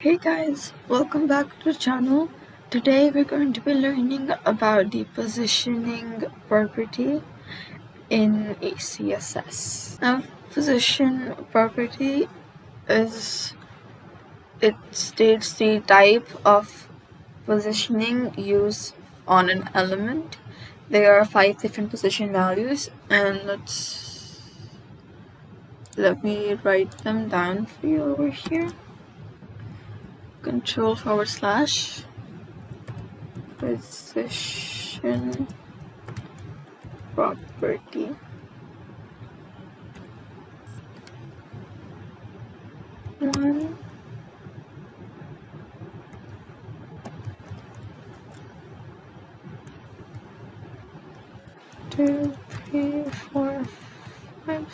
Hey guys, welcome back to the channel. Today we're going to be learning about the positioning property in a CSS. Now, position property it states the type of positioning used on an element. There are 5 different position values, and let me write them down for you over here. Control / position property. One, two, three, four, five.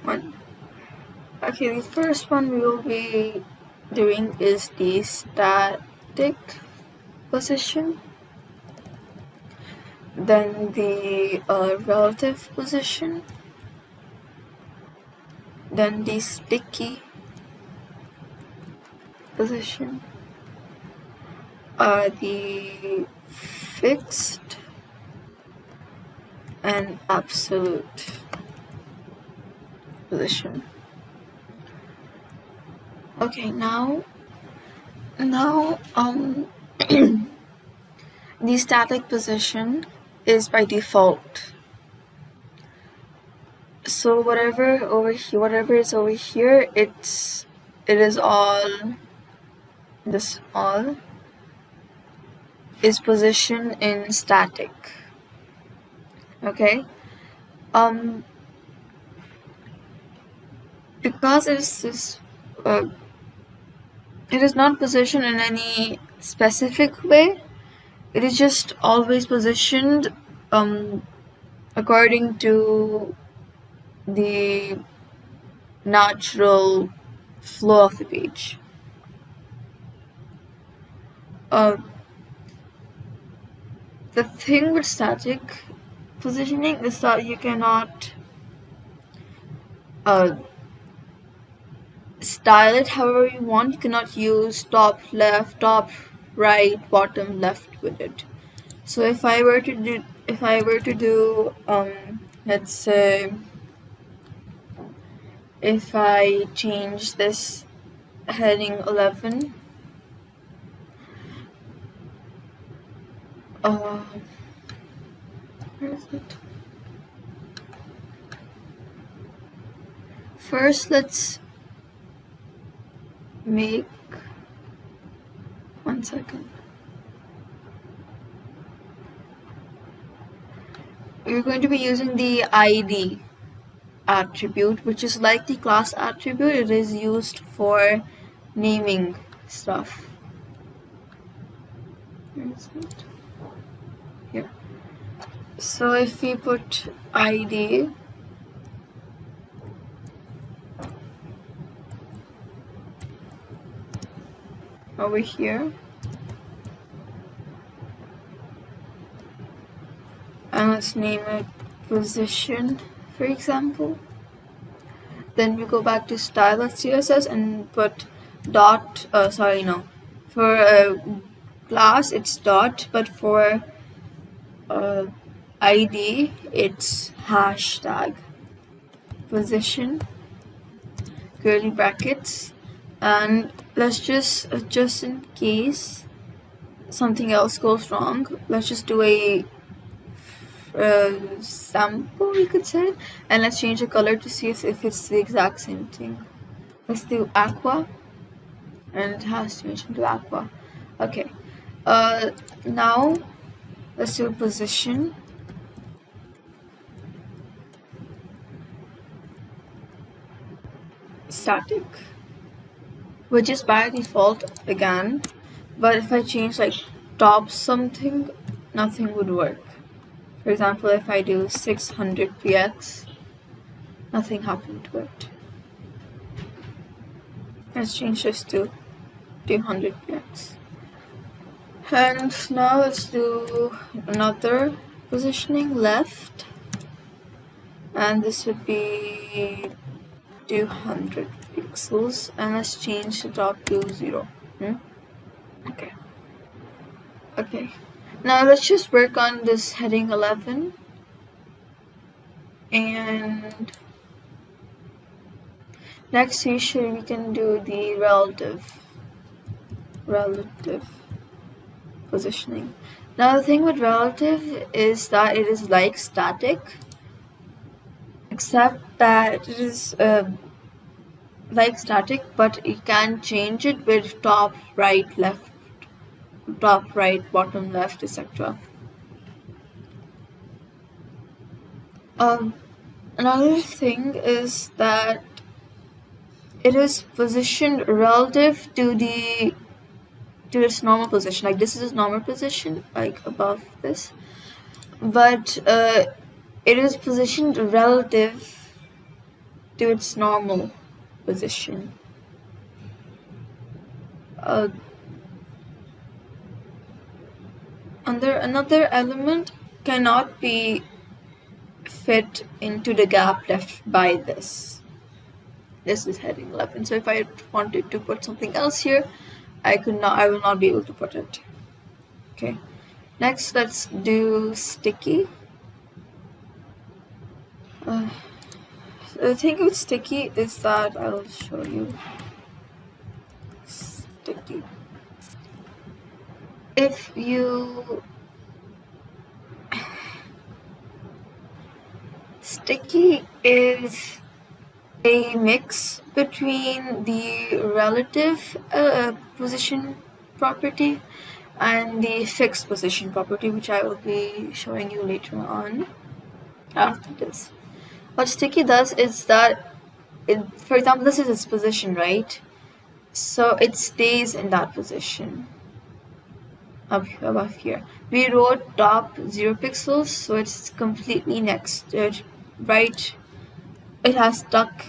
One. Okay, the first one we will be doing is the static position, then the relative position, then the sticky position, the fixed and absolute position. Okay, now the static position is by default. So whatever is over here, it is all, this all is positioned in static. Okay, because it is not positioned in any specific way. It is just always positioned according to the natural flow of the page. The thing with static positioning is that you cannot style it however you want. You cannot use top left, top right, bottom left with it. So if I were to do let's say if I change this heading 11, where is it? First, let's make, one second. We're going to be using the ID attribute, which is like the class attribute. It is used for naming stuff. Where is it? Here. So if we put ID over here, and let's name it position, for example. Then we go back to style.css and put dot, for class it's dot, but for ID it's hashtag position, curly brackets, and let's just in case something else goes wrong, let's just do a sample, we could say, and let's change the color to see if it's the exact same thing. Let's do aqua, and it has changed into aqua. Okay, now let's do position, static, which is by default again, but if I change like top something, nothing would work. For example, if I do 600px, nothing happened to it. Let's change this to 200px. And now let's do another positioning left, and this would be 200 pixels, and let's change the top to 0. Okay, now let's just work on this heading 11, and next we can do the relative positioning. Now the thing with relative is that it is like static, except that it is like static, but you can change it with top, right, left, top, right, bottom, left, etc. Another thing is that it is positioned relative to its normal position. Like this is its normal position, like above this, but it is positioned relative to its normal position. Another element cannot be fit into the gap left by this. This is heading 11. So if I wanted to put something else here, I will not be able to put it. Okay. Next, let's do sticky. The thing with sticky is that I'll show you. Sticky. If you sticky is a mix between the relative position property and the fixed position property, which I will be showing you later on after this. What sticky does is that, for example, this is its position, right? So it stays in that position above here. We wrote top 0 pixels, so it's completely next to it, right? It has stuck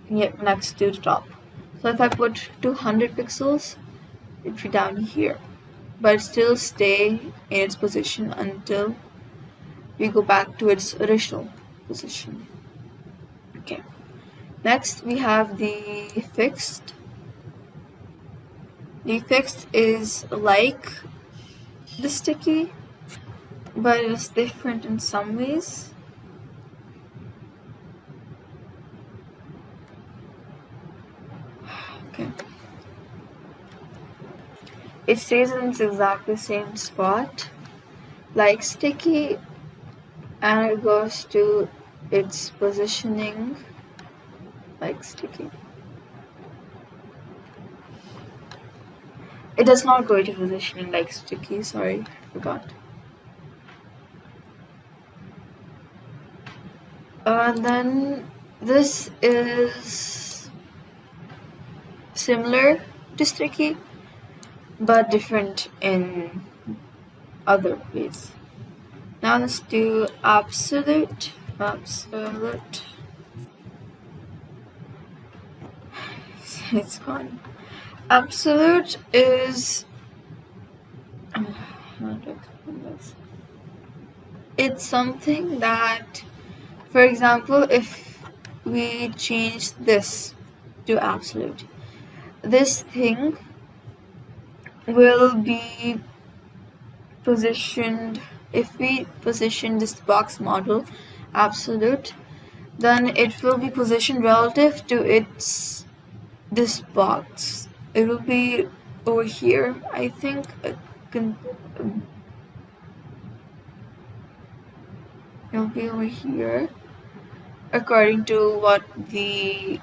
next to the top. So if I put 200 pixels, it'd be down here, but it still stay in its position until we go back to its original position. Okay. Next we have the fixed. The fixed is like the sticky, but it's different in some ways. Okay. It stays in its exactly same spot like sticky, and it goes to its positioning like sticky. It does not go to positioning like sticky, sorry, I forgot. And then this is similar to sticky, but different in other ways. Now let's do absolute. It's gone. Absolute is it's something that, for example, if we change this to absolute, this thing will be positioned. If we position this box model absolute, then it will be positioned relative to this box. It will be over here, I think. It will be over here according to what the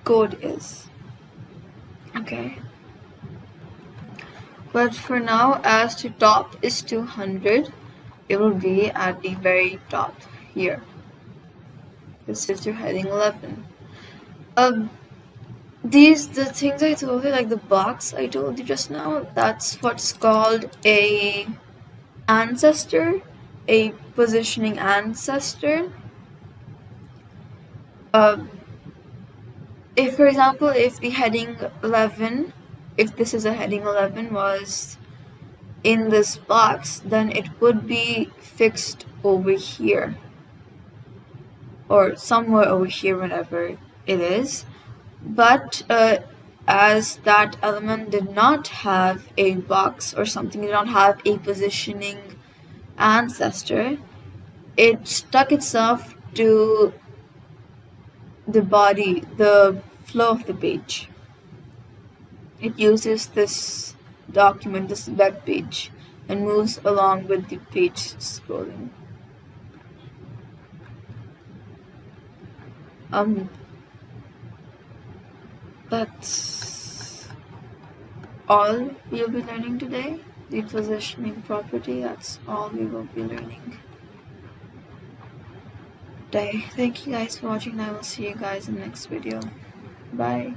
code is. Okay. But for now, as to top is 200, it will be at the very top here. This is your heading 11. The things I told you, like the box I told you just now, that's what's called a ancestor, a positioning ancestor. If, for example, if the heading 11 if this is a heading 11 was in this box, then it would be fixed over here or somewhere over here, wherever it is. But as that element did not have a box or something, did not have a positioning ancestor, it stuck itself to the body, the flow of the page. It uses this document, this web page, and moves along with the page scrolling. That's all we'll be learning today. The positioning property, that's all we will be learning today. Thank you guys for watching, and I will see you guys in the next video. Bye.